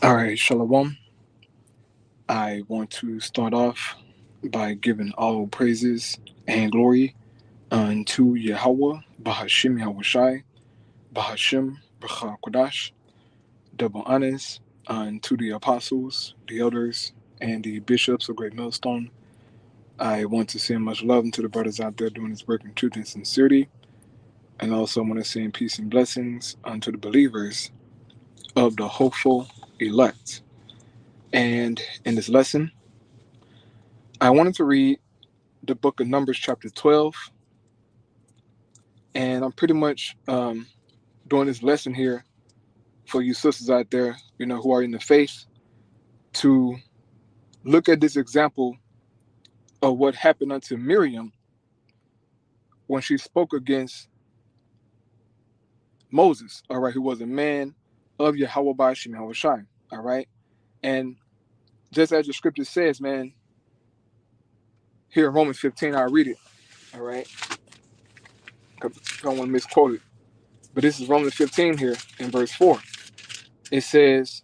All right, Shalom. I want to start off by giving all praises and glory unto Yahweh, Bahashim Yahushai, Bahashim Bracha Kodash, double honors unto the apostles, the elders, and the bishops of Great Millstone. I want to send much love into the brothers out there doing this work in truth and sincerity, and also want to send peace and blessings unto the believers of the hopeful elect. And in this lesson, I wanted to read the book of Numbers, chapter 12. And I'm pretty much doing this lesson here for you sisters out there, who are in the faith, to look at this example of what happened unto Miriam when she spoke against Moses, all right, who was a man of Yahweh Bashim Yahushai, all right? And just as the scripture says, man, here in Romans 15, I'll read it, all right? Because I don't want to misquote it. But this is Romans 15 here in verse 4. It says,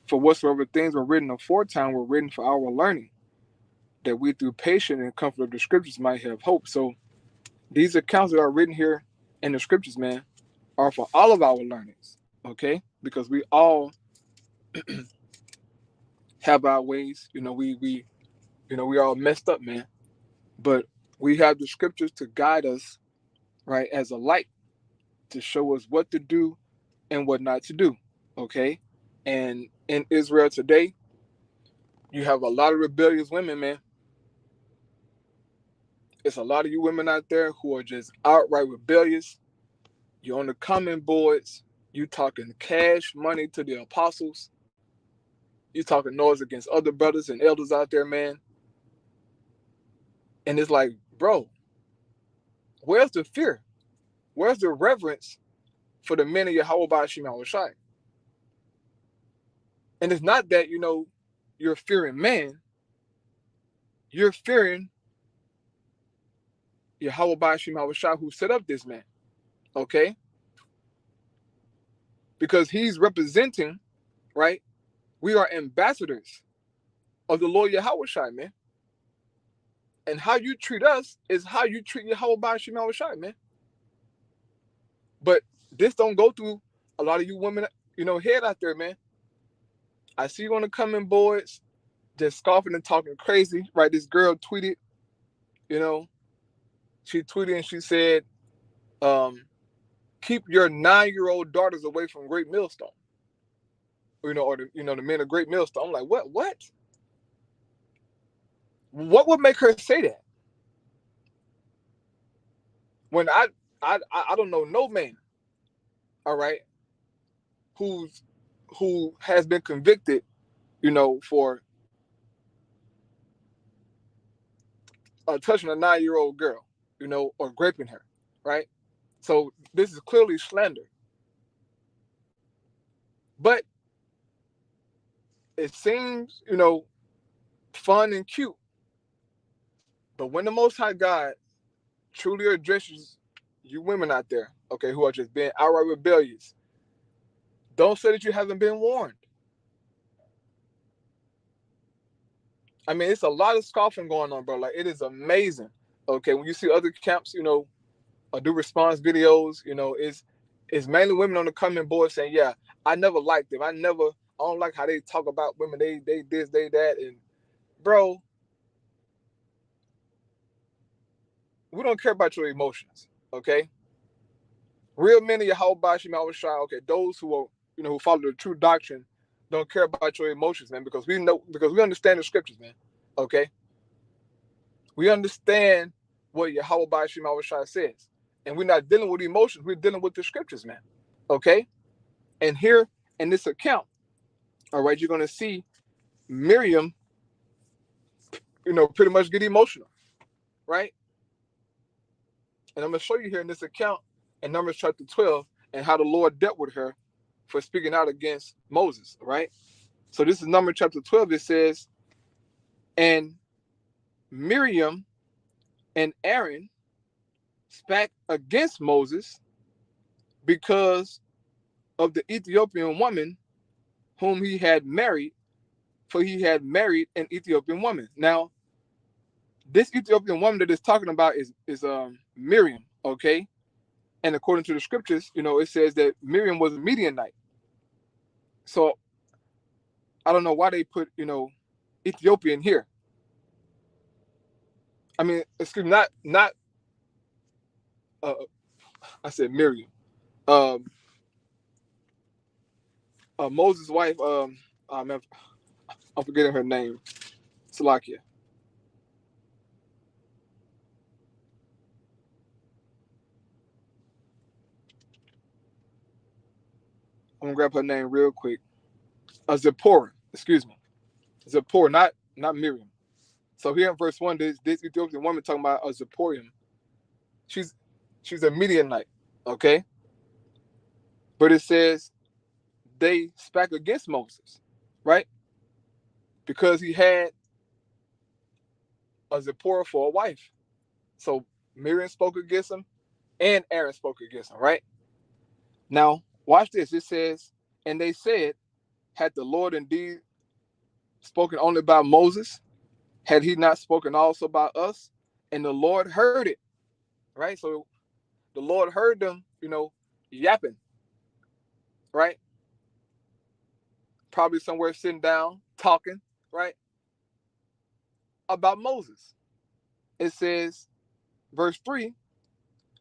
"For whatsoever things were written aforetime were written for our learning, that we through patience and comfort of the scriptures might have hope." So these accounts that are written here in the scriptures, man, are for all of our learnings, okay? Because we all have our ways, we all messed up, man. But we have the scriptures to guide us, right, as a light to show us what to do and what not to do, okay? And in Israel today, you have a lot of rebellious women, man. It's a lot of you women out there who are just outright rebellious. You're on the comment boards. You talking cash money to the apostles. You talking noise against other brothers and elders out there, man. And it's like, bro, where's the fear? Where's the reverence for the men of Yahweh Bashim Yahushai? And it's not that, you're fearing man. You're fearing Yahweh Bashim Yahushai who set up this man, okay? Because he's representing, right? We are ambassadors of the Lord Yahweh, man. And how you treat us is how you treat Yahweh Bashim Yahushai, man. But this don't go through a lot of you women, head out there, man. I see you on the comment boards, just scoffing and talking crazy, right? This girl tweeted, she tweeted and she said, keep your 9-year-old daughters away from Great Millstone. Or the men of Great Millstone. I'm like, what? What would make her say that? When I don't know no man, all right, who has been convicted, for touching a 9-year-old girl, or raping her, right? So this is clearly slander. But it seems, fun and cute. But when the Most High God truly addresses you women out there, okay, who are just being outright rebellious, don't say that you haven't been warned. I mean, it's a lot of scoffing going on, bro. Like, it is amazing. Okay, when you see other camps, do response videos, it's mainly women on the comment board saying, yeah, I never liked them. I don't like how they talk about women. They this, they that. And bro, we don't care about your emotions, okay? Real men of Yahweh Bashim Yahushai, okay, those who are, who follow the true doctrine don't care about your emotions, man, because we understand the scriptures, man. Okay? We understand what Yahweh Bashim Yahushai says. And we're not dealing with emotions, we're dealing with the scriptures, man. Okay? And here in this account, all right, you're gonna see Miriam, pretty much get emotional, right? And I'm gonna show you here in this account in Numbers chapter 12 and how the Lord dealt with her for speaking out against Moses, right? So this is Numbers chapter 12. It says, and Miriam and Aaron spake against Moses because of the Ethiopian woman whom he had married, for he had married an Ethiopian woman. Now, this Ethiopian woman that is talking about is Miriam, okay? And according to the scriptures, it says that Miriam was a Midianite. So I don't know why they put, Ethiopian here. I mean, excuse me, not I said Miriam. Um, Moses' wife, I'm forgetting her name. Salakia. I'm gonna grab her name real quick. Zipporah, excuse me. Zipporah, not Miriam. So here in verse 1, this Ethiopian woman talking about a Zipporah. She's a Midianite, okay? But it says they spake against Moses, right? Because he had a Zipporah for a wife. So Miriam spoke against him and Aaron spoke against him, right? Now, watch this. It says, and they said, had the Lord indeed spoken only about Moses? Had he not spoken also about us? And the Lord heard it, right? So the Lord heard them, yapping, right? Probably somewhere sitting down, talking, right? About Moses. It says, verse 3,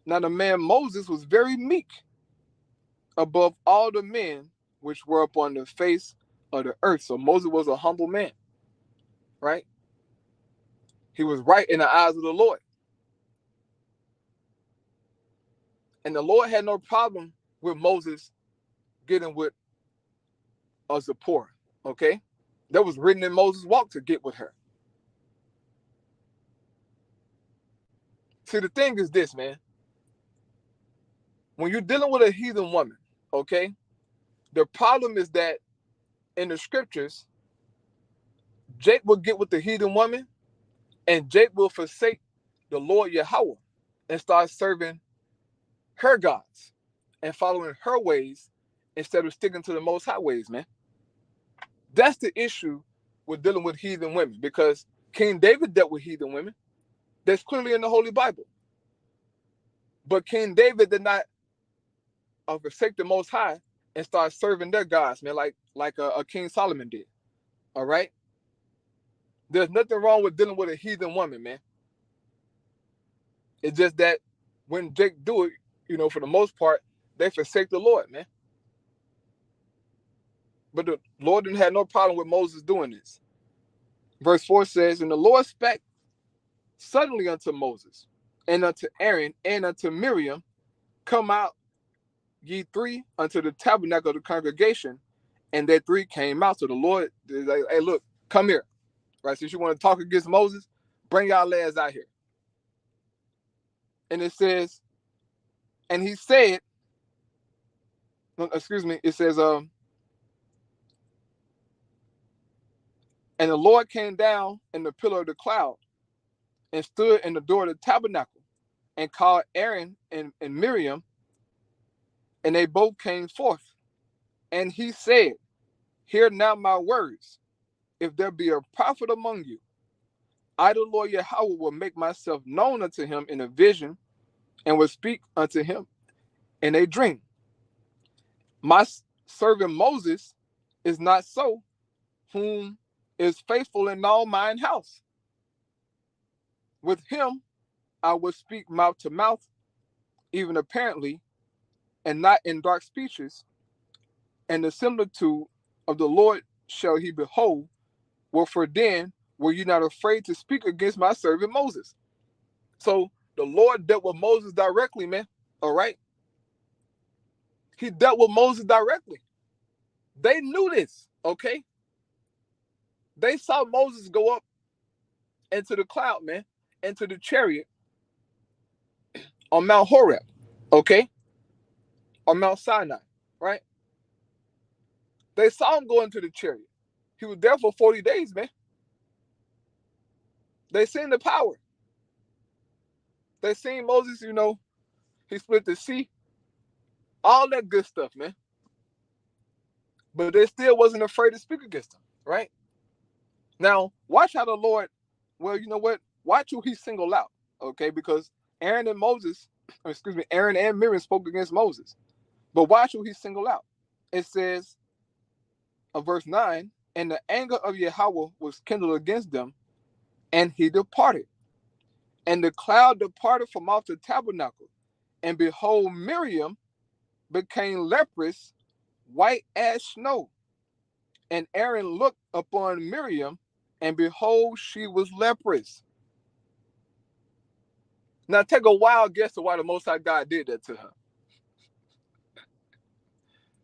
now the man Moses was very meek above all the men which were upon the face of the earth. So Moses was a humble man, right? He was right in the eyes of the Lord. And the Lord had no problem with Moses getting with a Zipporah, okay? That was written in Moses' walk to get with her. See, the thing is this, man. When you're dealing with a heathen woman, okay, the problem is that in the scriptures, Jake will get with the heathen woman and Jake will forsake the Lord Yahweh and start serving her gods and following her ways instead of sticking to the Most High ways, man. That's the issue with dealing with heathen women, because King David dealt with heathen women. That's clearly in the Holy Bible. But King David did not forsake the Most High and start serving their gods, man, like a King Solomon did. All right? There's nothing wrong with dealing with a heathen woman, man. It's just that when Jake do it, for the most part, they forsake the Lord, man. But the Lord didn't have no problem with Moses doing this. Verse 4 says, and the Lord spake suddenly unto Moses, and unto Aaron, and unto Miriam, come out ye three unto the tabernacle of the congregation. And they three came out. So the Lord is like, hey, look, come here. Right? Since you want to talk against Moses, bring y'all lads out here. And it says, and he said, excuse me, it says, and the Lord came down in the pillar of the cloud and stood in the door of the tabernacle and called Aaron and Miriam, and they both came forth. And he said, hear now my words. If there be a prophet among you, I, the Lord Yahweh, will make myself known unto him in a vision and will speak unto him in a dream. My servant Moses is not so, whom is faithful in all mine house. With him I will speak mouth to mouth, even apparently, and not in dark speeches. And the similitude of the Lord shall he behold. Wherefore then were you not afraid to speak against my servant Moses? So the Lord dealt with Moses directly, man. All right? He dealt with Moses directly. They knew this, okay? They saw Moses go up into the cloud, man, into the chariot on Mount Horeb, okay? On Mount Sinai, right? They saw him go into the chariot. He was there for 40 days, man. They seen the power. They seen Moses, he split the sea. All that good stuff, man. But they still wasn't afraid to speak against him, right? Now, watch how the Lord, well, you know what? Watch who he singled out, okay? Because Aaron and Moses, Aaron and Miriam spoke against Moses. But watch who he singled out. It says, verse 9, and the anger of Yahweh was kindled against them, and he departed. And the cloud departed from off the tabernacle. And behold, Miriam became leprous, white as snow. And Aaron looked upon Miriam, and behold, she was leprous. Now take a wild guess of why the Most High God did that to her.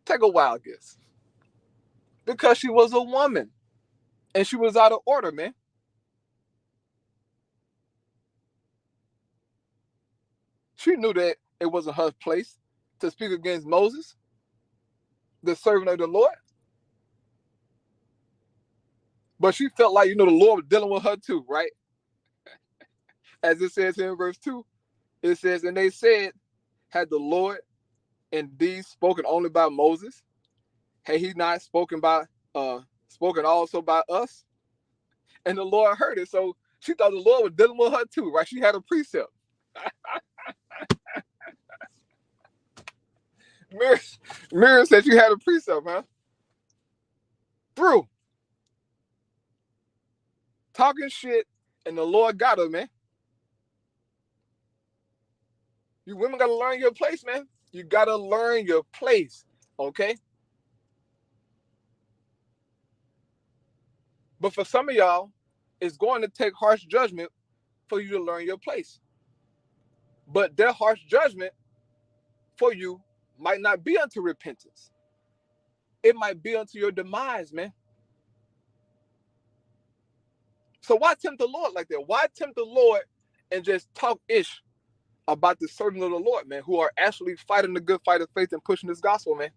Take a wild guess. Because she was a woman, and she was out of order, man. She knew that it wasn't her place to speak against Moses, the servant of the Lord. But she felt like, the Lord was dealing with her too, right? As it says here in verse 2, it says, and they said, had the Lord indeed spoken only by Moses? Had he not spoken also by us? And the Lord heard it. So she thought the Lord was dealing with her too, right? She had a precept. Miriam said she had a precept, huh? Through talking shit, and the Lord got her, man. You women gotta learn your place, man. You gotta learn your place, okay? But for some of y'all, it's going to take harsh judgment for you to learn your place. But their harsh judgment for you might not be unto repentance. It might be unto your demise, man. So why tempt the Lord like that? Why tempt the Lord and just talk ish about the servants of the Lord, man, who are actually fighting the good fight of faith and pushing this gospel, man?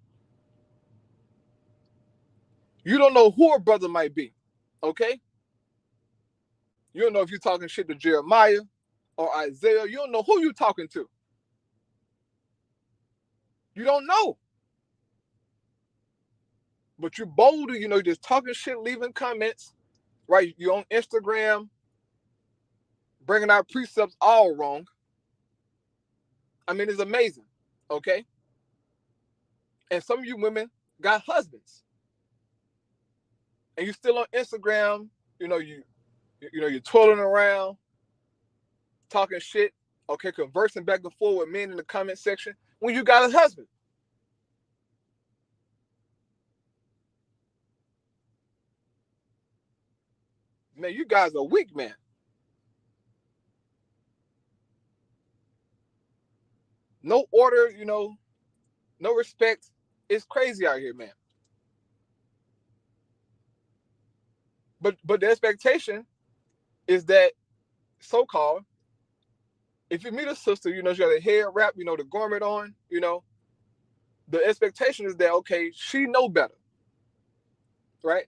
You don't know who a brother might be, okay? You don't know if you're talking shit to Jeremiah or Isaiah. You don't know who you're talking to. You don't know. But you're bold, just talking shit, leaving comments, right? You're on Instagram, bringing out precepts all wrong. I mean, it's amazing, okay? And some of you women got husbands, and you're still on Instagram. You're twirling around, talking shit, okay, conversing back and forth with men in the comment section when you got a husband. Man, you guys are weak, man. No order, no respect. It's crazy out here, man. But the expectation is that, so-called, if you meet a sister, she got a hair wrap, the garment on, the expectation is that, okay, she know better, right?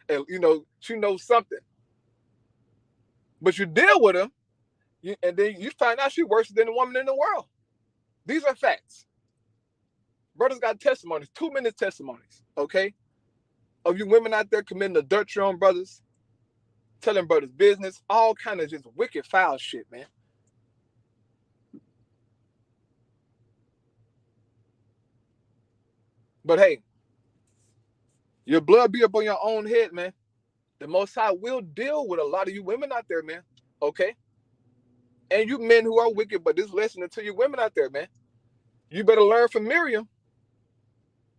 And, she knows something. But you deal with them, and then you find out she's worse than the woman in the world. These are facts. Brothers got testimonies, 2-minute testimonies, okay? Of you women out there committing adultery on brothers, telling brothers business, all kind of just wicked, foul shit, man. But hey, your blood be up on your own head, man. The Most High will deal with a lot of you women out there, man, okay? And you men who are wicked, but this lesson to you women out there, man. You better learn from Miriam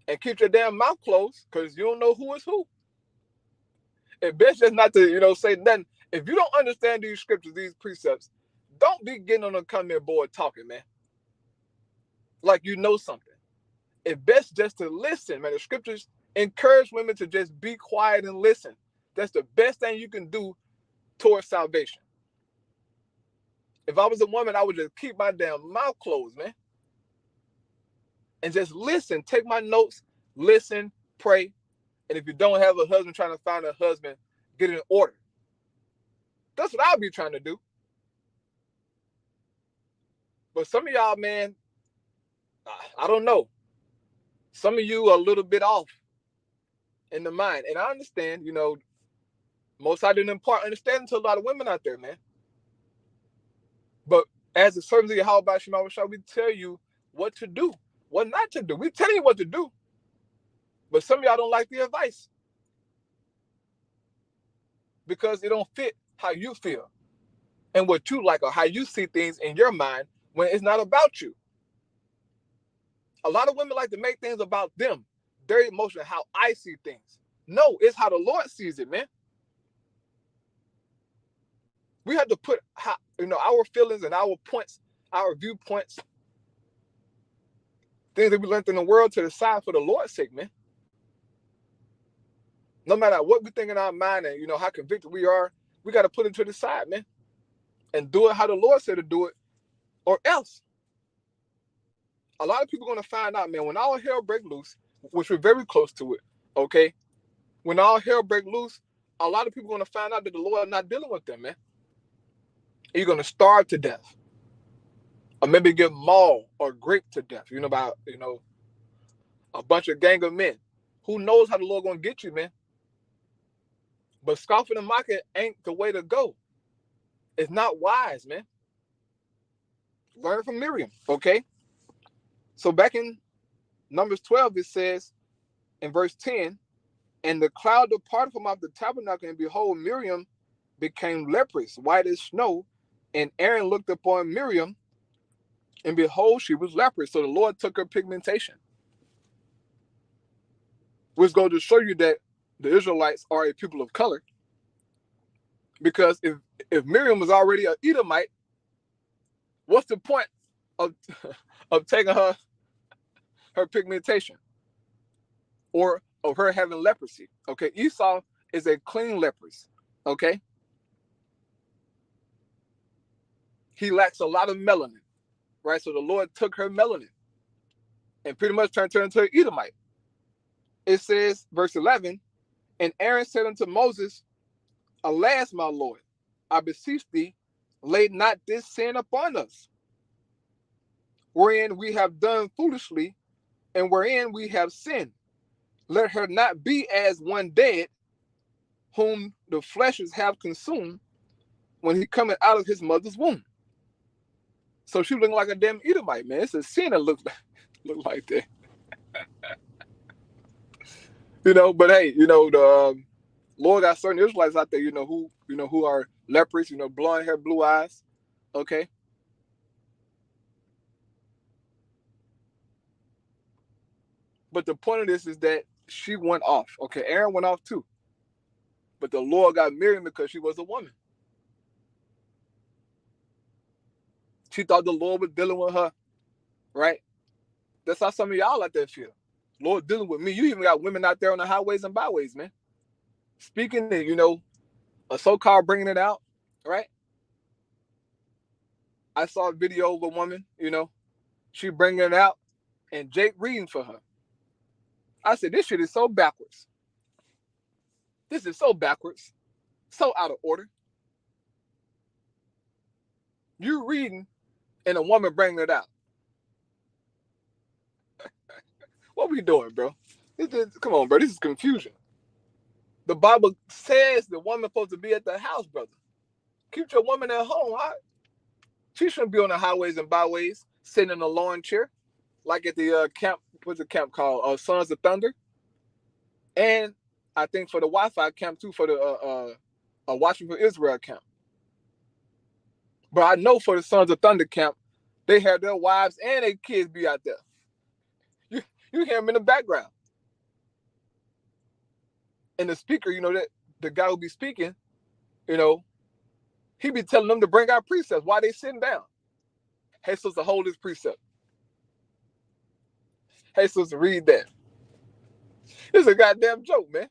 and keep your damn mouth closed, because you don't know who is who. It best just not to, say nothing. If you don't understand these scriptures, these precepts, don't be getting on the comment board talking, man. Like you know something. It best just to listen, man. The scriptures encourage women to just be quiet and listen. That's the best thing you can do towards salvation. If I was a woman, I would just keep my damn mouth closed, man. And just listen. Take my notes, listen, pray. And if you don't have a husband, trying to find a husband, get in order. That's what I'll be trying to do. But some of y'all, man, I don't know. Some of you are a little bit off in the mind. And I understand, most I didn't impart understanding to a lot of women out there, man. But as the servants of Yahweh Shema Shah, we tell you what to do, what not to do. We tell you what to do. But some of y'all don't like the advice because it don't fit how you feel and what you like or how you see things in your mind when it's not about you. A lot of women like to make things about them, their emotion, how I see things. No, it's how the Lord sees it, man. We have to put our feelings and our points, our viewpoints, things that we learned in the world to the side for the Lord's sake, man. No matter what we think in our mind and how convicted we are, we got to put it to the side, man, and do it how the Lord said to do it, or else. A lot of people are going to find out, man, when all hell break loose, which we're very close to it, okay? When all hell break loose, a lot of people are going to find out that the Lord is not dealing with them, man. You're going to starve to death, or maybe get mauled or raped to death. About a bunch of gang of men. Who knows how the Lord going to get you, man? But scoffing and mocking ain't the way to go. It's not wise, man. Learn from Miriam, okay? So back in Numbers 12, it says in verse 10, and the cloud departed from off the tabernacle, and behold, Miriam became leprous, white as snow. And Aaron looked upon Miriam, and behold, she was leprous. So the Lord took her pigmentation, which goes to show you that the Israelites are a people of color. Because if Miriam was already an Edomite, what's the point of taking her pigmentation or of her having leprosy? Okay, Esau is a clean leprous. Okay, he lacks a lot of melanin, right? So the Lord took her melanin and pretty much turned her into an Edomite. It says, verse 11, and Aaron said unto Moses, alas, my Lord, I beseech thee, lay not this sin upon us, wherein we have done foolishly, and wherein we have sinned. Let her not be as one dead, whom the fleshes have consumed, when he cometh out of his mother's womb. So she looking like a damn Edomite, man. It's a sin that look like that. But hey, the Lord got certain Israelites out there, who are leprous, blonde hair, blue eyes. Okay. But the point of this is that she went off. Okay, Aaron went off too. But the Lord got Miriam because she was a woman. She thought the Lord was dealing with her, right? That's how some of y'all out there feel. Lord dealing with me. You even got women out there on the highways and byways, man. Speaking it, a so-called bringing it out, right? I saw a video of a woman, she bringing it out, and Jake reading for her. I said, this shit is so backwards. This is so backwards. So out of order. You reading and a woman bringing it out. What we doing, bro? Come on, bro. This is confusion. The Bible says the woman's supposed to be at the house, brother. Keep your woman at home, huh? She shouldn't be on the highways and byways, sitting in a lawn chair, like at the camp. What's the camp called? Sons of Thunder. And I think for the Wi-Fi camp too, for the Watching for Israel camp. But I know for the Sons of Thunder camp, they have their wives and their kids be out there. You hear them in the background. And the speaker, that the guy who be speaking, he be telling them to bring out precepts while they sitting down. Hey, sister, hold this precept. Hey, sister, read that. It's a goddamn joke, man.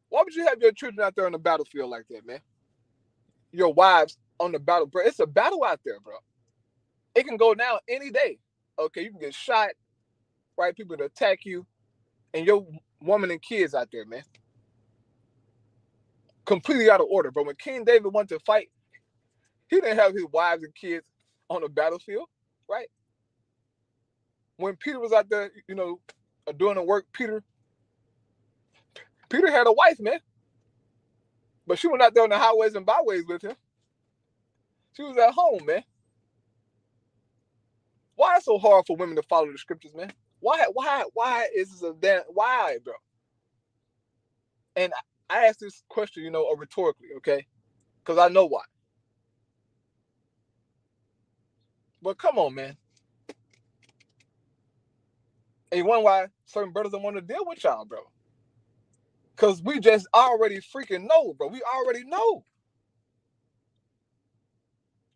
Why would you have your children out there on the battlefield like that, man? Your wives on the battlefield. It's a battle out there, bro. It can go down any day. Okay, you can get shot, right? People to attack you, and your woman and kids out there, man. Completely out of order. But when King David wanted to fight, he didn't have his wives and kids on the battlefield, right? when Peter was out there, doing the work, Peter had a wife, man. But she went out there on the highways and byways with him. She was at home, man. Why is it so hard for women to follow the scriptures, man? Why is this why, bro? And I asked this question, rhetorically, okay? Because I know why. But come on, man. And you wonder why certain brothers don't want to deal with y'all, bro. Because we just already freaking know, bro. We already know.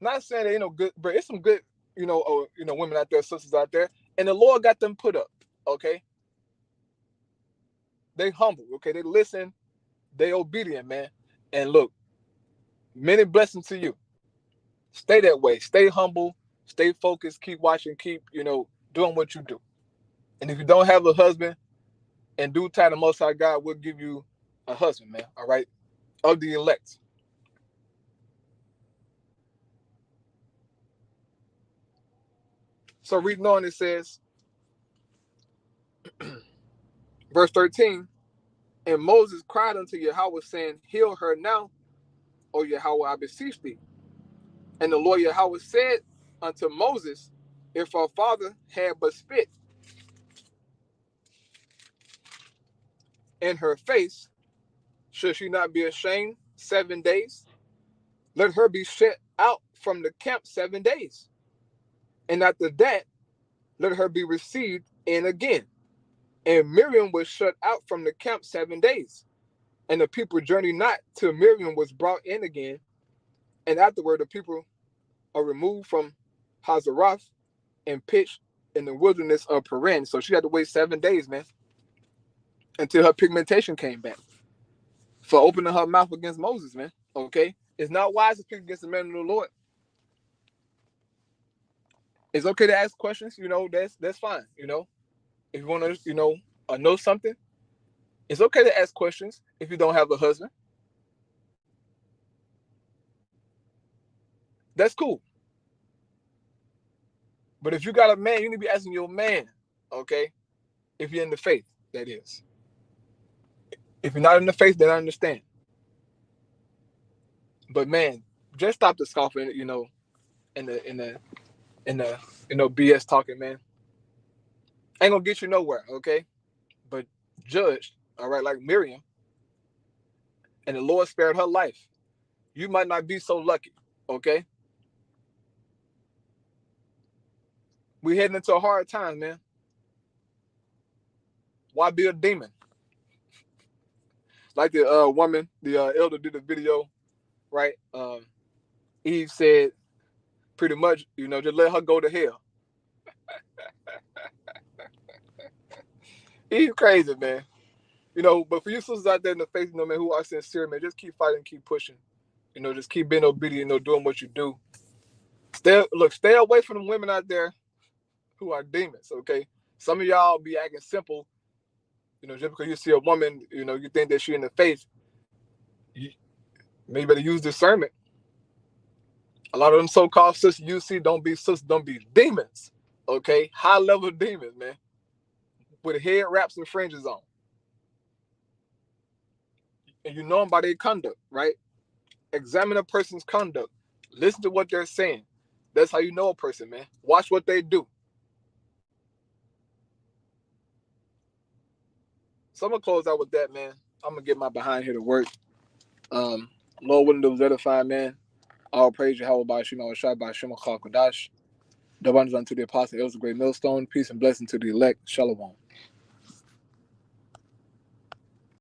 Not saying they good, bro. It's some good, women out there, sisters out there, and the Lord got them put up, okay? They humble, okay? They listen, they obedient, man. And look, many blessings to you. Stay that way. Stay humble, stay focused, keep watching, keep, doing what you do. And if you don't have a husband, in due time, the Most High God will give you a husband, man, all right? Of the elect. So reading on, it says, verse 13, and Moses cried unto Yahweh, saying, heal her now, O Yahweh, I beseech thee. And the Lord Yahweh said unto Moses, if her father had but spit in her face, should she not be ashamed 7 days? Let her be shut out from the camp 7 days. And after that, let her be received in again. And Miriam was shut out from the camp 7 days. And the people journeyed not till Miriam was brought in again. And afterward, the people are removed from Hazeroth and pitched in the wilderness of Paran. So she had to wait 7 days, man, until her pigmentation came back for opening her mouth against Moses, man. Okay? It's not wise to speak against the man of the Lord. It's okay to ask questions, that's fine, If you want to, know something, it's okay to ask questions if you don't have a husband. That's cool. But if you got a man, you need to be asking your man, okay? If you're in the faith, that is. If you're not in the faith, then I understand. But man, just stop the scoffing, in the BS talking, man. Ain't gonna get you nowhere, okay? But judge, all right, like Miriam, and the Lord spared her life. You might not be so lucky, okay? We heading into a hard time, man. Why be a demon? Like the woman, the elder did a video, right? Eve said, pretty much, just let her go to hell. Eve crazy, man. But for you sisters out there in the faith, man, who are sincere, man, just keep fighting, keep pushing. Just keep being obedient, doing what you do. Stay away from the women out there who are demons, okay? Some of y'all be acting simple, just because you see a woman, you think that she in the faith. You maybe better use discernment. A lot of them so-called sisters you see don't be sisters, don't be demons, okay? High-level demons, man, with head wraps and fringes on. And you know them by their conduct, right? Examine a person's conduct. Listen to what they're saying. That's how you know a person, man. Watch what they do. So I'm going to close out with that, man. I'm going to get my behind here to work. Lord willing to edify, man. All praise Yahweh by Shema Washai by Shema Chal Kodash. The abundance unto the apostle, it was a great millstone. Peace and blessing to the elect. Shalom.